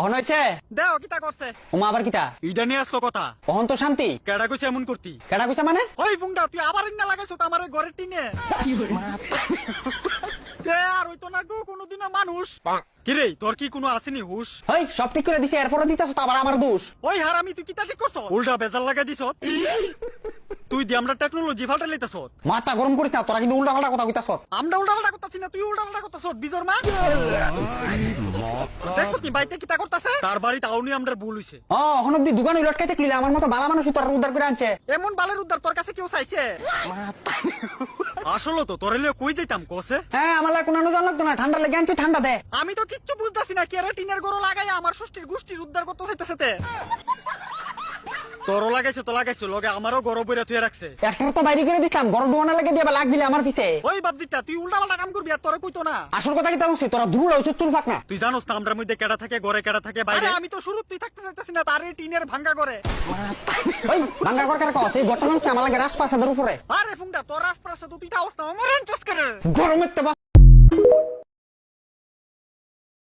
অহন হইছে দেও কিতা করছে ওমা আবার কিতা ইডা নিয়ে আসলো কথা অহন তো শান্তি কেডা কইছে এমন করতি কেডা কইছে মানে ওই বুংডা তুই আবার ইন্না লাগাইছো তো আমারে ঘরের টিনে দে আর হইতো না গো কোনোদিনও মানুষ কিরে তোর কি কোনো আসেনি হুশ হই সব ঠিক করে দিছি এরপরে দিতাছ তো আবার আমার দোষ ওই হারামি তুই কিতা ঠিক করছ উল্টা বেজাল লাগাই দিছ তুই দি আমরা টেকনোলজি ফাল্টা লইতাছ মাথা গরম করিস না তোরা কিন্তু উল্টা পাল্টা কথা কইতাছ আমরা উল্টা পাল্টা করতাছি না তুই উল্টা পাল্টা করতাছ বিজর মা দেখছ কি বাইতে কিতা করতাছে তার বাড়ি তাওনি আমরা ভুল হইছে অহন অব্দি দোকান লটকাইতে কইলে আমার মতো বালা মানুষ তোর উদ্ধার করে আনছে এমন বালের উদ্ধার তোর কাছে কেউ চাইছে আসলে তো তোরে লিয়ে কই যাইতাম কোসে হ্যাঁ আমার লাগে কোনো জান লাগতো না ঠান্ডা লেগে আনছে ঠান্ডা দে আমি তো কিচ্ছু বুঝতাছি না কে রে টিনের গরো লাগাই আমার ষষ্ঠীর গোষ্ঠীর উদ্ধার করতে চাইতেছে তে তোরও লাগাইছে তো লাগাইছো লগে আমারও গরো বইরা থুয়ে রাখছে একটা তো বাইরে করে দিলাম গরম ডোনা লাগে দিয়ে লাগ দিলে আমার পিছে ওই বাবজিটা তুই উল্টা পাল্টা কাম করবি আর তোরা কইতো না আসল কথা কি তা বলছিস তোরা দূর হইছ চুল ফাক না তুই জানোস না আমরার মধ্যে কেডা থাকে ঘরে কেডা থাকে বাইরে আমি তো শুরু তুই থাকতে চাইতাছি না তারে টিনের ভাঙ্গা করে ওই ভাঙ্গা কর কার কথা এই ঘটনা কি আমার লাগে রাজপ্রাসাদের উপরে আরে ফুংডা তোর রাজপ্রাসাদ তুই তাওস না আমার অঞ্চস করে গরমের তো